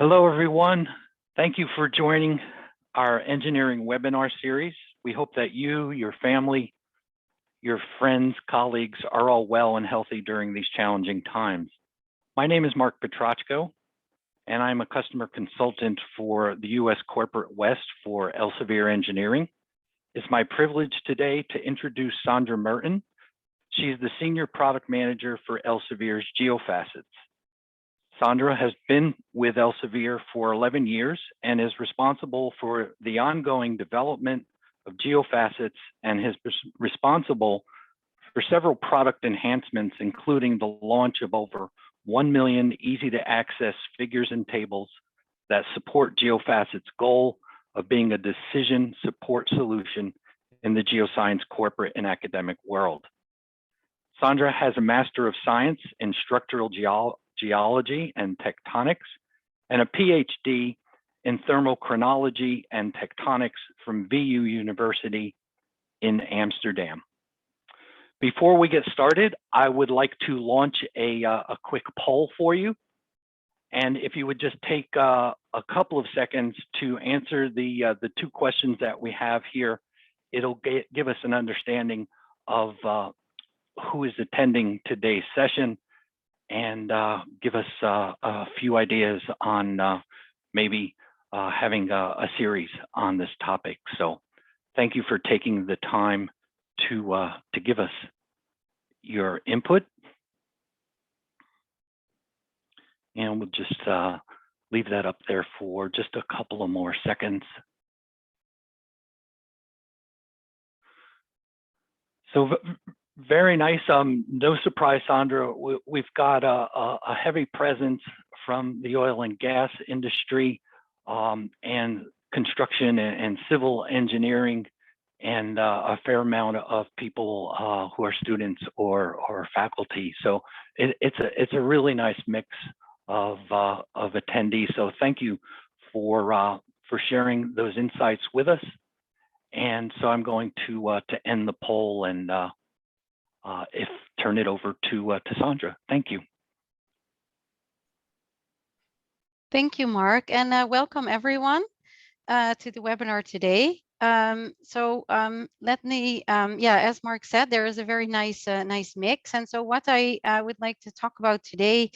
Hello, everyone. Thank you for joining our engineering webinar series. We hope that you, your family, your friends, colleagues are all well and healthy during these challenging times. My name is Mark Petrachko, and I'm a customer consultant for the U.S. Corporate West for Elsevier Engineering. It's my privilege today to introduce Sandra Merton. She's the Senior Product Manager for Elsevier's Geoff Assets. Sandra has been with Elsevier for 11 years and is responsible for the ongoing development of Geoff Assets and is responsible for several product enhancements, including the launch of over 1 million easy-to-access figures and tables that support Geoff Assets' goal of being a decision support solution in the geoscience corporate and academic world. Sandra has a Master of Science in Structural Geology and Tectonics, and a PhD in Thermal Chronology and Tectonics from VU University in Amsterdam. Before we get started, I would like to launch a quick poll for you. And if you would just take a couple of seconds to answer the two questions that we have here, it'll give us an understanding of who is attending today's session and give us a few ideas on maybe having a series on this topic. So thank you for taking the time to give us your input. And we'll just leave that up there for just a couple of more seconds. So very nice. No surprise, Sandra. We've got a heavy presence from the oil and gas industry and construction and civil engineering, and a fair amount of people who are students or faculty. So it's a really nice mix of attendees. So thank you for sharing those insights with us. And so I'm going to end the poll and turn it over to Sandra. Thank you. Thank you, Mark, and welcome everyone to the webinar today. Let me, as Mark said, there is a very nice mix. And so what I would like to talk about today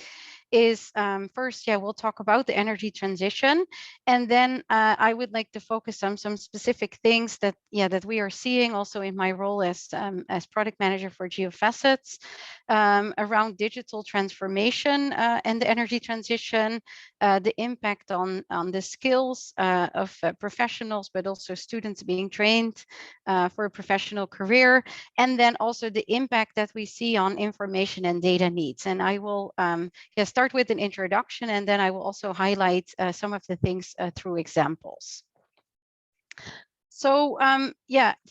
is first, we'll talk about the energy transition, and then I would like to focus on some specific things that we are seeing also in my role as product manager for Geoff Assets around digital transformation and the energy transition, the impact on the skills of professionals, but also students being trained for a professional career, and then also the impact that we see on information and data needs. And I will start with an introduction, and then I will also highlight some of the things through examples. So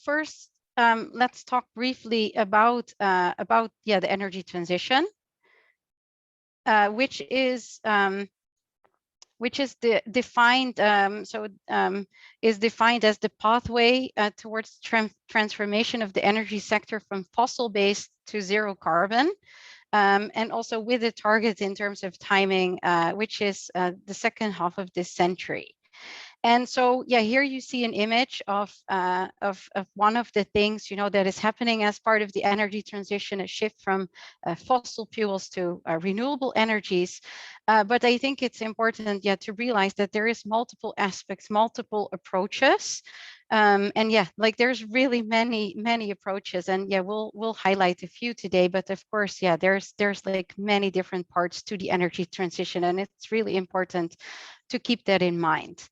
first, let's talk briefly about the energy transition, which is defined as the pathway towards transformation of the energy sector from fossil-based to zero carbon. And also with a target in terms of timing, which is the second half of this century. And so, here you see an image of one of the things, that is happening as part of the energy transition, a shift from fossil fuels to renewable energies. But I think it's important, to realize that there is multiple aspects, multiple approaches. There's really many approaches, and we'll highlight a few today. But of course, there's like many different parts to the energy transition, and it's really important to keep that in mind.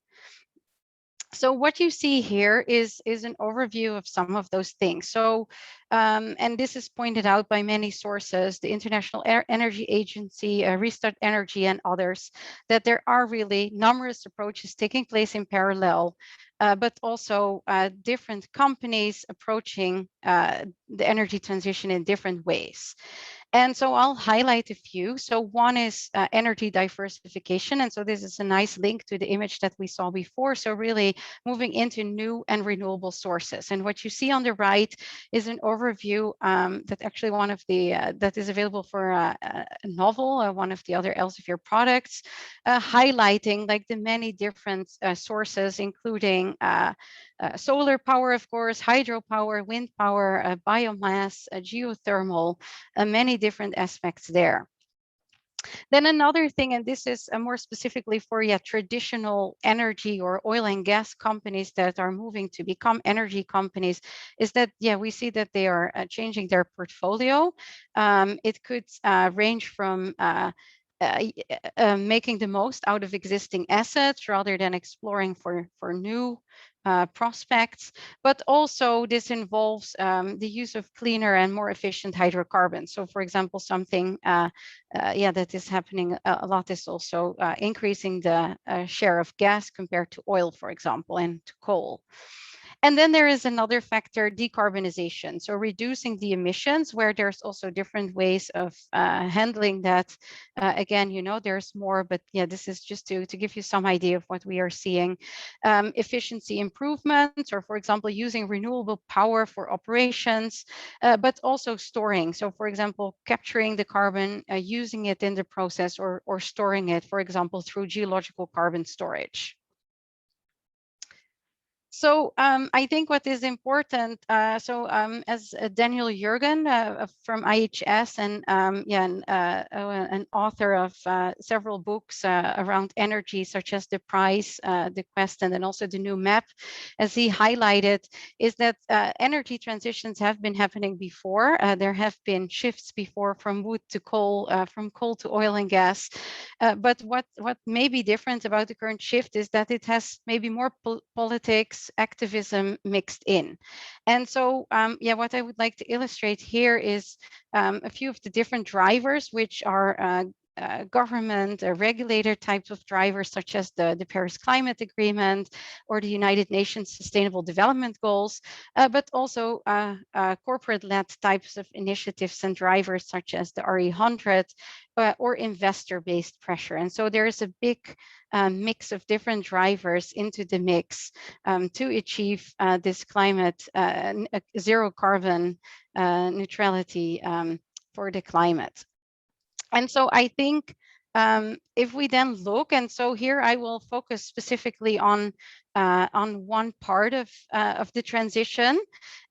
So what you see here is an overview of some of those things. So, and this is pointed out by many sources, the International Energy Agency, Restart Energy, and others, that there are really numerous approaches taking place in parallel, but also different companies approaching the energy transition in different ways. And so I'll highlight a few. So one is energy diversification. And so this is a nice link to the image that we saw before. So really moving into new and renewable sources. And what you see on the right is an overview that actually one of the, that is available for a novel, one of the other Elsevier products, highlighting like the many different sources, including solar power, of course, hydropower, wind power, biomass, geothermal, many different aspects there. Then another thing, and this is more specifically for traditional energy or oil and gas companies that are moving to become energy companies, is that we see that they are changing their portfolio. It could range from making the most out of existing assets rather than exploring for new prospects, but also this involves the use of cleaner and more efficient hydrocarbons. So, for example, something that is happening a lot is also increasing the share of gas compared to oil, for example, and to coal. And then there is another factor, decarbonization. So reducing the emissions, where there's also different ways of handling that. Again, there's more, but this is just to give you some idea of what we are seeing. Efficiency improvements, or for example, using renewable power for operations, but also storing. So for example, capturing the carbon, using it in the process, or storing it, for example, through geological carbon storage. So I think what is important, as Daniel Jurgen from IHS and an author of several books around energy, such as The Price, The Quest, and then also the new map, as he highlighted, is that energy transitions have been happening before. There have been shifts before from wood to coal, from coal to oil and gas. But what may be different about the current shift is that it has maybe more politics, activism mixed in. And so, what I would like to illustrate here is a few of the different drivers, which are government regulator types of drivers, such as the Paris Climate Agreement or the United Nations Sustainable Development Goals, but also corporate-led types of initiatives and drivers, such as the RE100 or investor-based pressure. And so there is a big mix of different drivers into the mix to achieve this climate zero carbon neutrality for the climate. And so I think if we then look, and so here I will focus specifically on one part of the transition,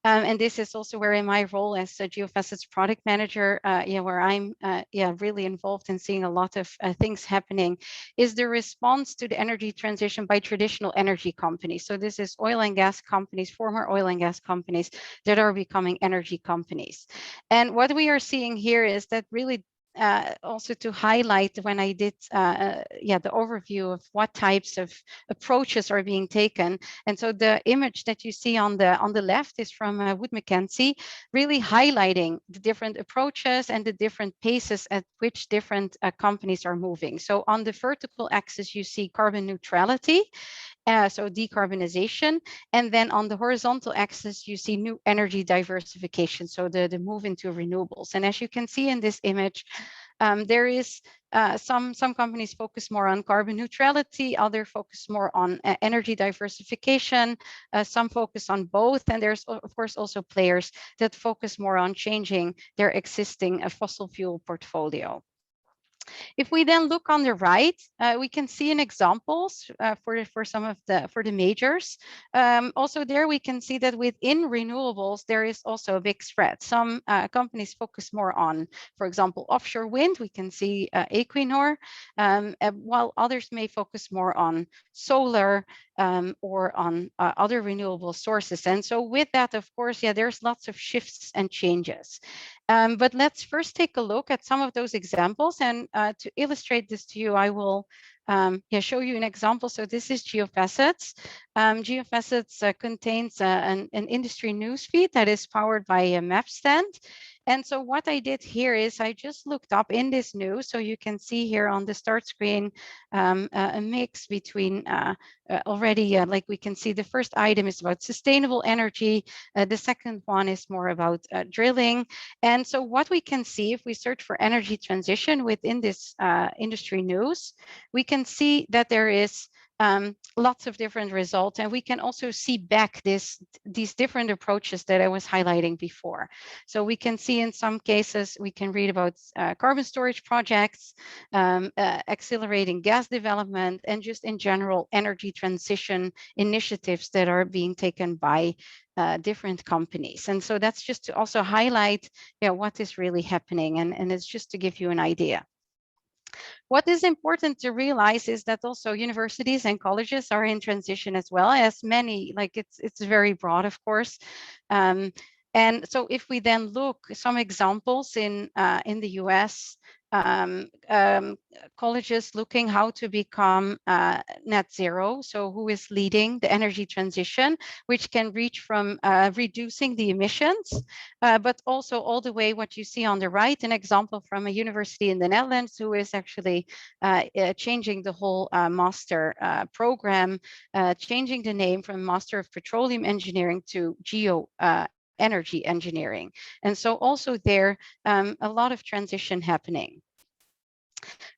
and this is also where in my role as a Geoff Assets product manager, where I'm really involved in seeing a lot of things happening, is the response to the energy transition by traditional energy companies. So this is oil and gas companies, former oil and gas companies that are becoming energy companies. And what we are seeing here is that really also to highlight when I did the overview of what types of approaches are being taken. And so the image that you see on the left is from Wood Mackenzie, really highlighting the different approaches and the different paces at which different companies are moving. So on the vertical axis, you see carbon neutrality, so decarbonization, and then on the horizontal axis, you see new energy diversification, so the move into renewables. And as you can see in this image, there is some companies focus more on carbon neutrality, others focus more on energy diversification, some focus on both, and there's of course also players that focus more on changing their existing fossil fuel portfolio. If we then look on the right, we can see in examples for some of the majors. Also there we can see that within renewables, there is also a big spread. Some companies focus more on, for example, offshore wind. We can see Equinor, while others may focus more on solar or on other renewable sources. And so with that, of course, there's lots of shifts and changes. But let's first take a look at some of those examples. And to illustrate this to you, I will show you an example. So this is Geoff Assets. Geoff Assets contains an industry newsfeed that is powered by a map stand. And so what I did here is I just looked up in this news. So you can see here on the start screen a mix between already, like we can see the first item is about sustainable energy. The second one is more about drilling. And so what we can see if we search for energy transition within this industry news, we can see that there is lots of different results, and we can also see back these different approaches that I was highlighting before. So we can see in some cases, we can read about carbon storage projects, accelerating gas development, and just in general energy transition initiatives that are being taken by different companies. And so that's just to also highlight what is really happening, and it's just to give you an idea. What is important to realize is that also universities and colleges are in transition as well, as many, like it's very broad, of course. And so if we then look some examples in the US, colleges looking how to become net zero. So who is leading the energy transition, which can reach from reducing the emissions, but also all the way what you see on the right, an example from a university in the Netherlands who is actually changing the whole master program, changing the name from Master of Petroleum Engineering to Energy Engineering. And so also there, a lot of transition happening.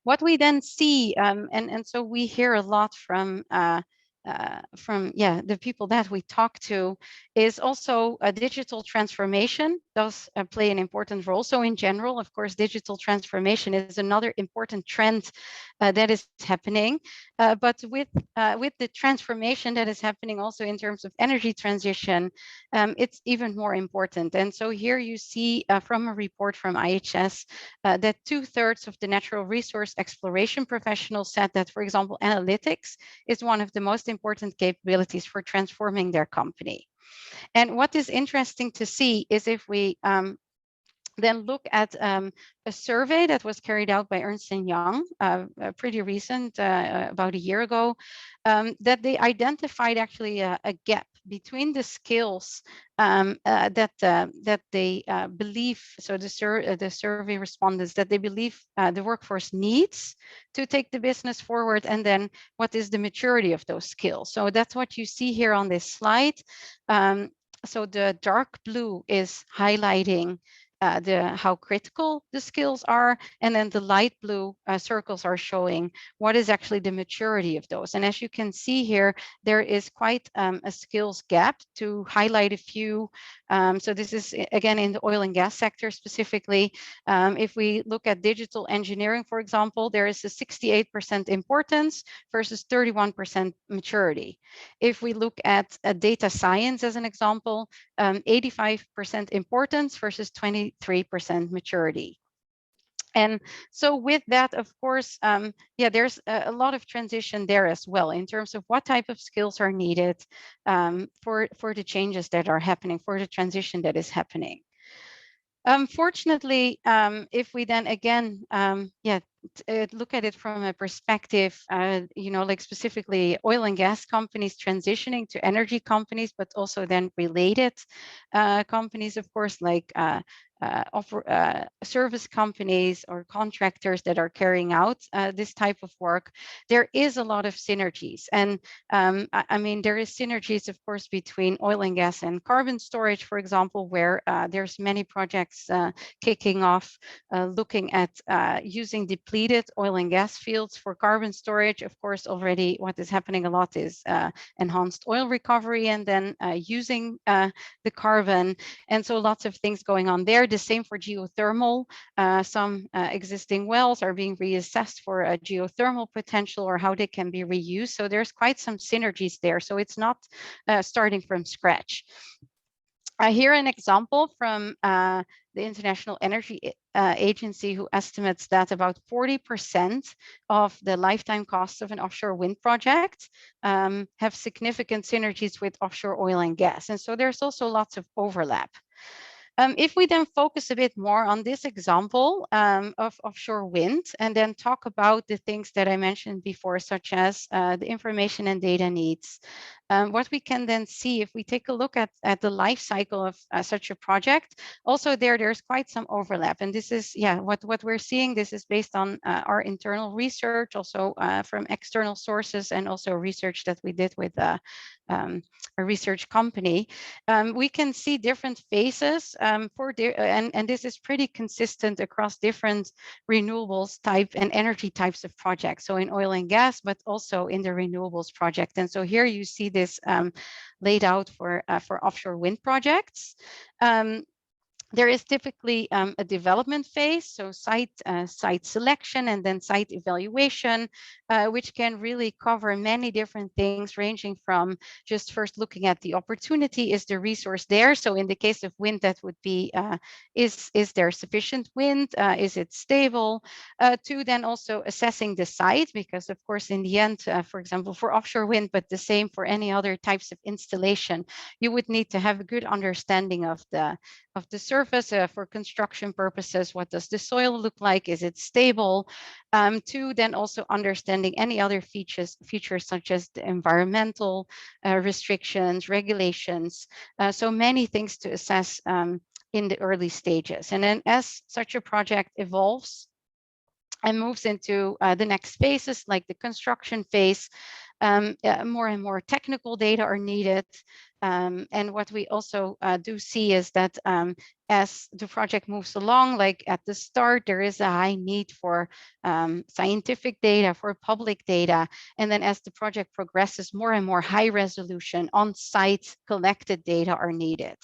What we then see, and so we hear a lot from the people that we talk to, is also a digital transformation does play an important role. So in general, of course, digital transformation is another important trend that is happening. But with the transformation that is happening also in terms of energy transition, it's even more important. And so here you see from a report from IHS that 2/3 of the natural resource exploration professionals said that, for example, analytics is one of the most important capabilities for transforming their company. And what is interesting to see is if we then look at a survey that was carried out by Ernst & Young, pretty recent, about a year ago, that they identified actually a gap between the skills that they believe, so the survey respondents, that they believe the workforce needs to take the business forward, and then what is the maturity of those skills. So that's what you see here on this slide. So the dark blue is highlighting how critical the skills are, and then the light blue circles are showing what is actually the maturity of those. And as you can see here, there is quite a skills gap. To highlight a few, so this is again in the oil and gas sector specifically. If we look at digital engineering, for example, there is a 68% importance versus 31% maturity. If we look at data science as an example, 85% importance versus 23% maturity. And so with that, of course, there's a lot of transition there as well in terms of what type of skills are needed for the changes that are happening, for the transition that is happening. Unfortunately, if we then again, look at it from a perspective, like specifically oil and gas companies transitioning to energy companies, but also then related companies, of course, like service companies or contractors that are carrying out this type of work, there is a lot of synergies. And I mean, there is synergies, of course, between oil and gas and carbon storage, for example, where there's many projects kicking off, looking at using depleted oil and gas fields for carbon storage. Of course, already what is happening a lot is enhanced oil recovery, and then using the carbon. And so lots of things going on there. The same for geothermal. Some existing wells are being reassessed for a geothermal potential or how they can be reused. So there's quite some synergies there. So it's not starting from scratch. Here an example from the International Energy Agency, who estimates that about 40% of the lifetime costs of an offshore wind project have significant synergies with offshore oil and gas. And so there's also lots of overlap. If we then focus a bit more on this example of offshore wind, and then talk about the things that I mentioned before, such as the information and data needs, What we can then see if we take a look at the life cycle of such a project, also there's quite some overlap. And this is, what we're seeing, this is based on our internal research, also from external sources, and also research that we did with a research company. We can see different phases and this is pretty consistent across different renewables type and energy types of projects. So in oil and gas, but also in the renewables project. And so here you see this laid out for offshore wind projects. There is typically a development phase, so site selection and then site evaluation, which can really cover many different things, ranging from just first looking at the opportunity, is the resource there? So in the case of wind, that would be, is there sufficient wind? Is it stable? To then also assessing the site, because of course, in the end, for example, for offshore wind, but the same for any other types of installation, you would need to have a good understanding of the surface for construction purposes. What does the soil look like? Is it stable? To then also understanding any other features such as the environmental restrictions, regulations. So many things to assess in the early stages. And then as such a project evolves and moves into the next phases, like the construction phase, more and more technical data are needed. And what we also do see is that as the project moves along, like at the start, there is a high need for scientific data, for public data. And then as the project progresses, more and more high resolution on-site collected data are needed.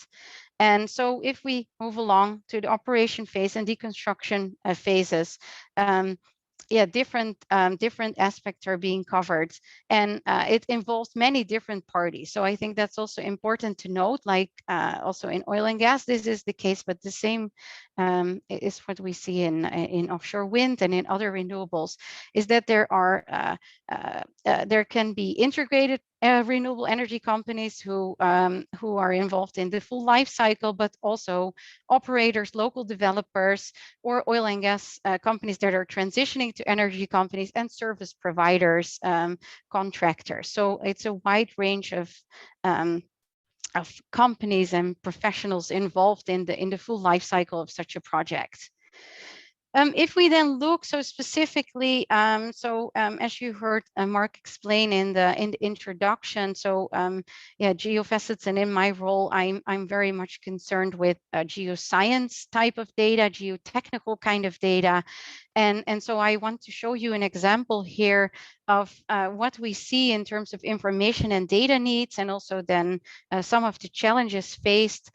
And so if we move along to the operation phase and deconstruction phases, different aspects are being covered, and it involves many different parties. So I think that's also important to note, like also in oil and gas, this is the case, but the same is what we see in offshore wind and in other renewables, is that there can be integrated renewable energy companies who are involved in the full life cycle, but also operators, local developers, or oil and gas companies that are transitioning to energy companies, and service providers, contractors. So it's a wide range of companies and professionals involved in the full life cycle of such a project. If we then look so specifically, as you heard Mark explain in the introduction, Geoff Assets, and in my role, I'm very much concerned with geoscience type of data, geotechnical kind of data. And so I want to show you an example here of what we see in terms of information and data needs, and also then some of the challenges faced,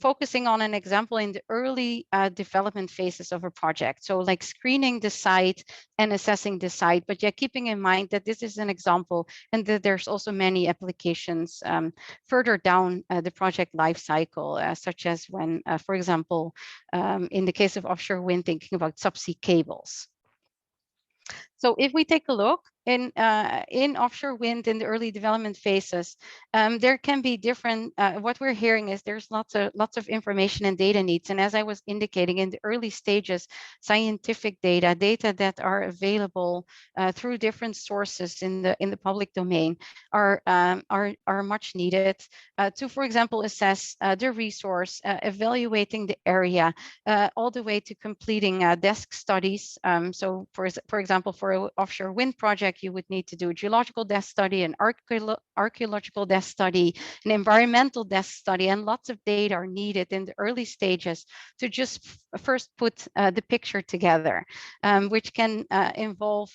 focusing on an example in the early development phases of a project. So like screening the site and assessing the site, but keeping in mind that this is an example and that there's also many applications further down the project life cycle, such as when, for example, in the case of offshore wind, thinking about subsea cables. So if we take a look in offshore wind in the early development phases, there can be different. What we're hearing is there's lots of information and data needs. And as I was indicating, in the early stages, scientific data that are available through different sources in the public domain are much needed to, for example, assess the resource, evaluating the area, all the way to completing desk studies. So for example, for an offshore wind project, you would need to do a geological desk study, an archaeological desk study, an environmental desk study, and lots of data are needed in the early stages to just first put the picture together, which can involve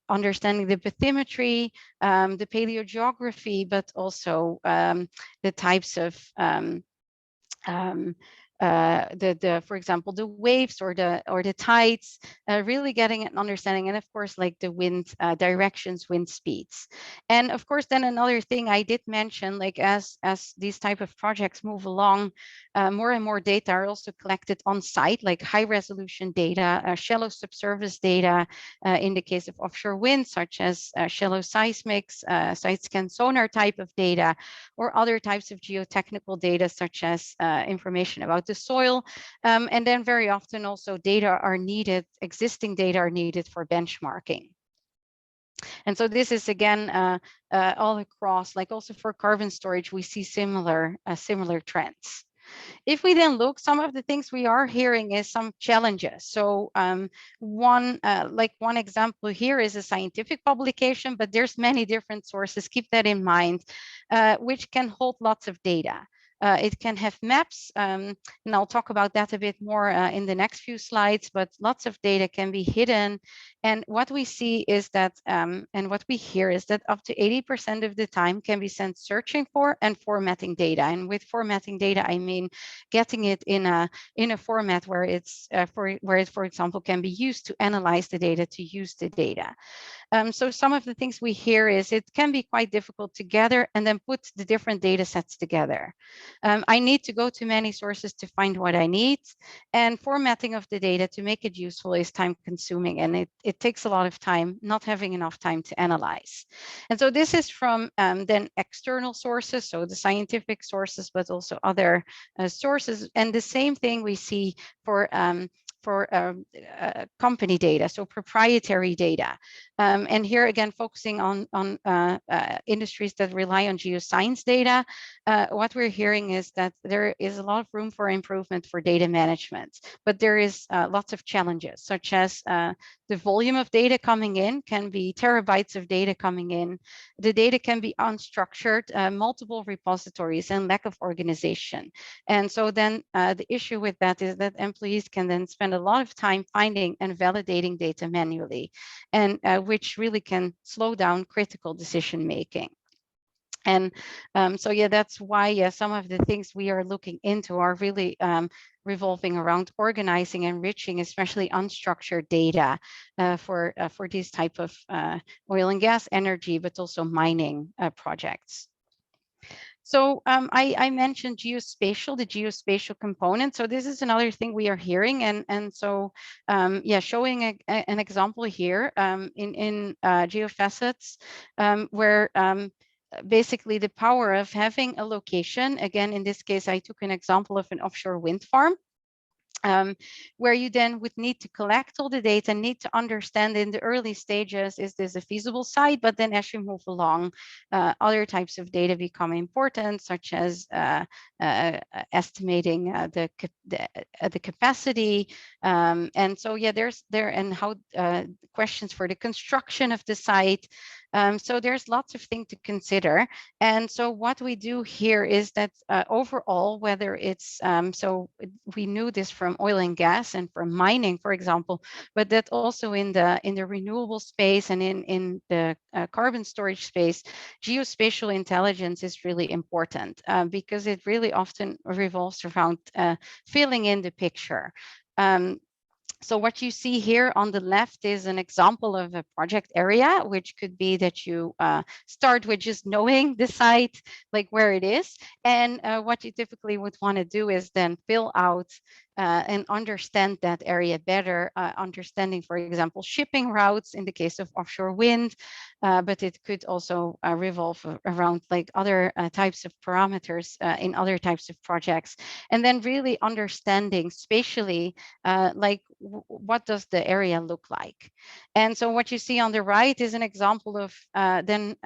understanding the bathymetry, the paleogeography, but also the types of for example, the waves or the tides, really getting an understanding, and of course, like the wind directions, wind speeds. And of course, then another thing I did mention, like as these type of projects move along, more and more data are also collected on site, like high resolution data, shallow subsurface data, in the case of offshore wind, such as shallow seismics, side scan sonar type of data, or other types of geotechnical data, such as information about the soil. And then very often also existing data are needed for benchmarking. And so this is again all across, like also for carbon storage, we see similar trends. If we then look, some of the things we are hearing is some challenges. So one example here is a scientific publication, but there's many different sources, keep that in mind, which can hold lots of data. It can have maps, and I'll talk about that a bit more in the next few slides, but lots of data can be hidden. And what we see is that, and what we hear is that up to 80% of the time can be spent searching for and formatting data. And with formatting data, I mean getting it in a format where it's where it, for example, can be used to analyze the data, to use the data. So some of the things we hear is it can be quite difficult to gather and then put the different data sets together. I need to go to many sources to find what I need, and formatting of the data to make it useful is time consuming, and it takes a lot of time, not having enough time to analyze. And so this is from then external sources, so the scientific sources, but also other sources. And the same thing we see for company data, so proprietary data. And here again, focusing on industries that rely on geoscience data, what we're hearing is that there is a lot of room for improvement for data management, but there is lots of challenges, such as the volume of data coming in can be terabytes of data coming in. The data can be unstructured, multiple repositories, and lack of organization. And so then the issue with that is that employees can then spend a lot of time finding and validating data manually, and which really can slow down critical decision making. And so yeah, that's why some of the things we are looking into are really revolving around organizing, enriching, especially unstructured data for these type of oil and gas, energy, but also mining projects. So I mentioned geospatial, the geospatial component. So this is another thing we are hearing, and so yeah, showing an example here in Geoff Assets, where basically the power of having a location. Again, in this case, I took an example of an offshore wind farm. Where you then would need to collect all the data, need to understand in the early stages, is this a feasible site? But then as you move along, other types of data become important, such as estimating the capacity. And so, yeah, and how questions for the construction of the site. So there's lots of things to consider. And so what we do here is that overall, whether it's, so we knew this from oil and gas and from mining, for example, but that also in the renewable space and in the carbon storage space, geospatial intelligence is really important because it really often revolves around filling in the picture. So what you see here on the left is an example of a project area, which could be that you start with just knowing the site, like where it is. And what you typically would want to do is then fill out and understand that area better, understanding, for example, shipping routes in the case of offshore wind, but it could also revolve around like other types of parameters in other types of projects. And then really understanding spatially, like what does the area look like? And so what you see on the right is an example of then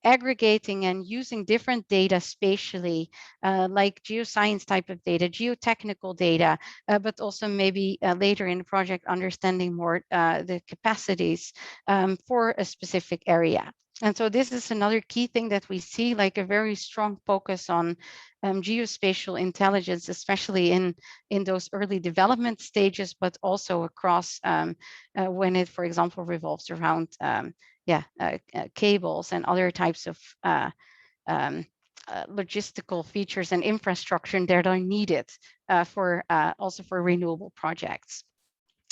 aggregating and using different data spatially, like geoscience type of data, geotechnical data, but also maybe later in the project, understanding more the capacities for a specific area. And so this is another key thing that we see, like a very strong focus on geospatial intelligence, especially in those early development stages, but also across when it, for example, revolves around cables and other types of logistical features and infrastructure that are needed for also for renewable projects.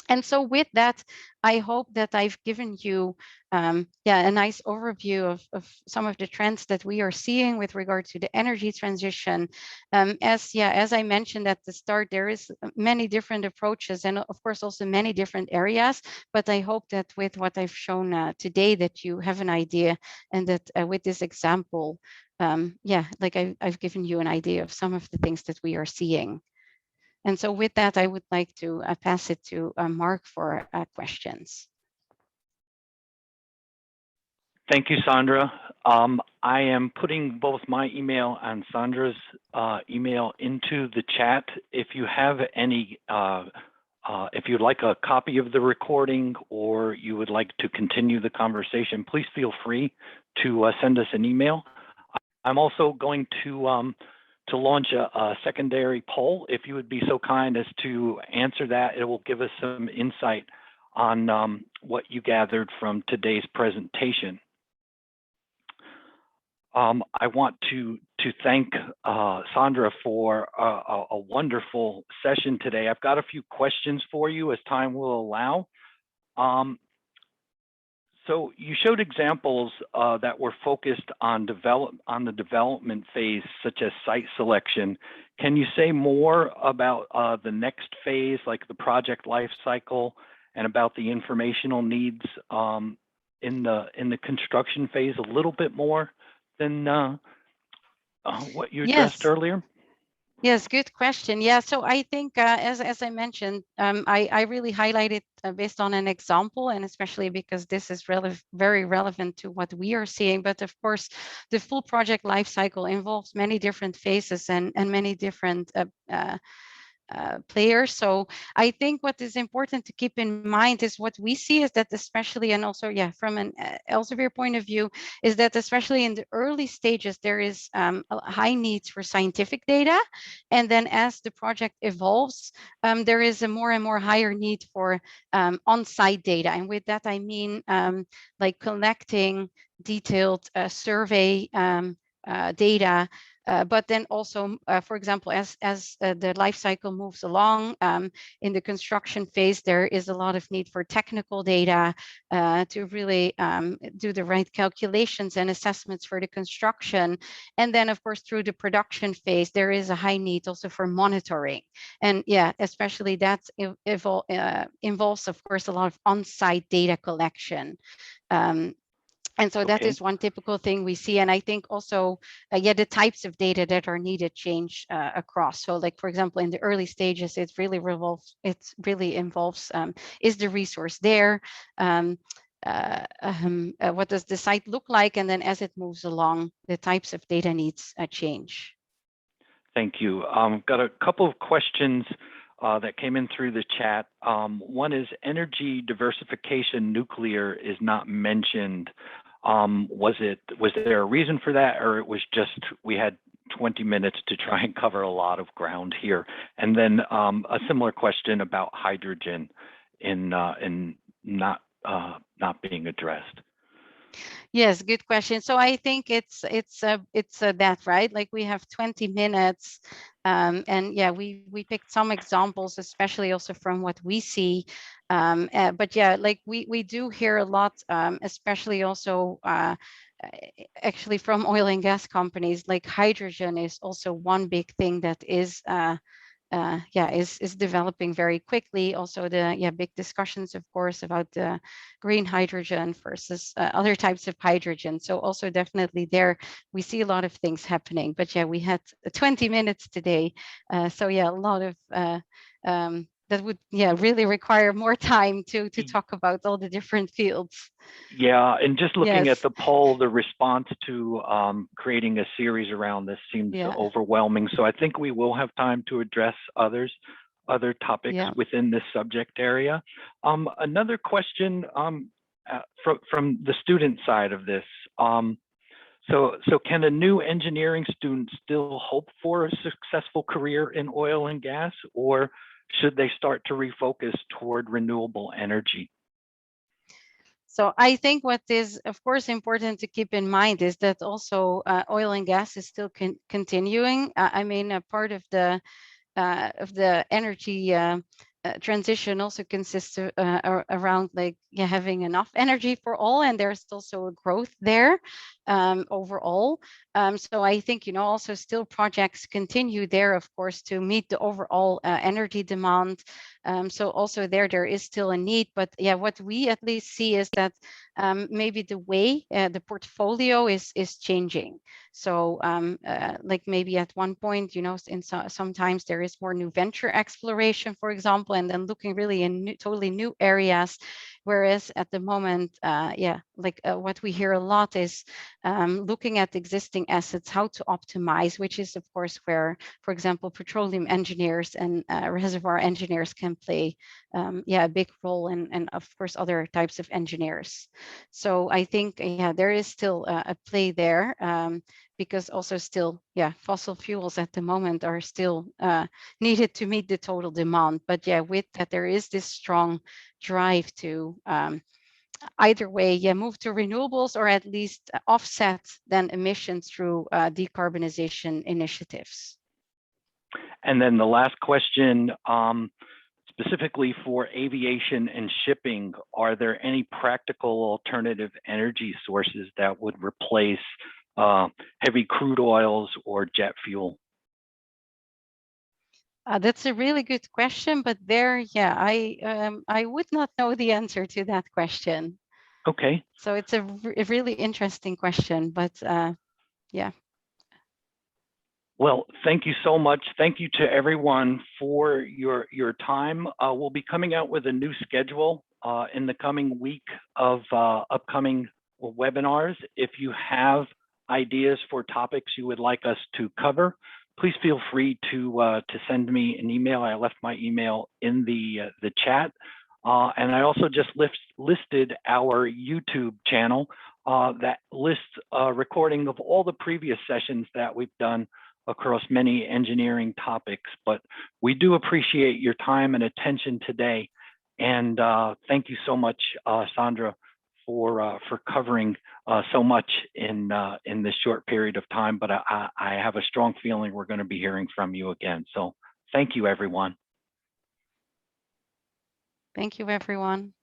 And so with that, I hope that I've given you a nice overview of some of the trends that we are seeing with regard to the energy transition. As I mentioned at the start, there is many different approaches and of course also many different areas, but I hope that with what I've shown today that you have an idea, and that with this example, like I've given you an idea of some of the things that we are seeing. And so with that, I would like to pass it to Mark for questions. Thank you, Sandra. I am putting both my email and Sandra's email into the chat. If you have any, if you'd like a copy of the recording or you would like to continue the conversation, please feel free to send us an email. I'm also going to launch a secondary poll. If you would be so kind as to answer that, it will give us some insight on what you gathered from today's presentation. I want to thank Sandra for a wonderful session today. I've got a few questions for you as time will allow. So you showed examples that were focused on the development phase, such as site selection. Can you say more about the next phase, like the project life cycle, and about the informational needs in the construction phase a little bit more than what you addressed earlier? Yes, good question. Yeah, so I think as I mentioned, I really highlighted based on an example, and especially because this is very relevant to what we are seeing. But of course, the full project life cycle involves many different phases and many different players. So I think what is important to keep in mind is what we see is that especially, and also, yeah, from an Elsevier point of view, is that especially in the early stages, there is a high needs for scientific data. And then as the project evolves, there is a more and more higher need for on-site data. And with that, I mean like collecting detailed survey data, but then also, for example, as the life cycle moves along in the construction phase, there is a lot of need for technical data to really do the right calculations and assessments for the construction. And then, of course, through the production phase, there is a high need also for monitoring. And yeah, especially that involves, of course, a lot of on-site data collection. And so that is one typical thing we see. And I think also, yeah, the types of data that are needed change across. So like, for example, in the early stages, it really involves, is the resource there? What does the site look like? And then as it moves along, the types of data needs change. Thank you. Got a couple of questions that came in through the chat. One is energy diversification nuclear is not mentioned. Was there a reason for that, or it was just we had 20 minutes to try and cover a lot of ground here? And then a similar question about hydrogen in not being addressed. Yes, good question. So I think it's that, right? Like we have 20 minutes, and yeah, we picked some examples, especially also from what we see. But yeah, like we do hear a lot, especially also actually from oil and gas companies. Like hydrogen is also one big thing that is is developing very quickly. Also the big discussions, of course, about the green hydrogen versus other types of hydrogen. So also definitely there we see a lot of things happening. But yeah, we had 20 minutes today. So yeah, a lot of that would really require more time to talk about all the different fields. Yeah, and just looking at the poll, the response to creating a series around this seems overwhelming. So I think we will have time to address other topics within this subject area. Another question from the student side of this. So can a new engineering student still hope for a successful career in oil and gas, or should they start to refocus toward renewable energy? So I think what is, of course, important to keep in mind is that also oil and gas is still continuing. I mean, a part of the energy transition also consists of, around like having enough energy for all, and there's also a growth there overall. So I think, also still projects continue there, of course, to meet the overall energy demand. So also there is still a need, but yeah, what we at least see is that maybe the way the portfolio is changing. So like maybe at one point, sometimes there is more new venture exploration, for example, example, and then looking really in totally new areas. Whereas at the moment, what we hear a lot is looking at existing assets, how to optimize, which is of course where, for example, petroleum engineers and reservoir engineers can play a big role, and of course other types of engineers. So I think there is still a play there, because also still fossil fuels at the moment are still needed to meet the total demand. But with that, there is this strong drive to either way, move to renewables, or at least offset then emissions through decarbonization initiatives. And then the last question, specifically for aviation and shipping, are there any practical alternative energy sources that would replace heavy crude oils or jet fuel? That's a really good question, but there, I would not know the answer to that question. Okay. So it's a really interesting question, but yeah. Well, thank you so much. Thank you to everyone for your time. We'll be coming out with a new schedule in the coming week of upcoming webinars. If you have ideas for topics you would like us to cover, please feel free to send me an email. I left my email in the chat. And I also just listed our YouTube channel that lists a recording of all the previous sessions that we've done across many engineering topics. But we do appreciate your time and attention today. And thank you so much, Sandra, for covering so much in this short period of time. But I have a strong feeling we're going to be hearing from you again. So thank you, everyone. Thank you, everyone.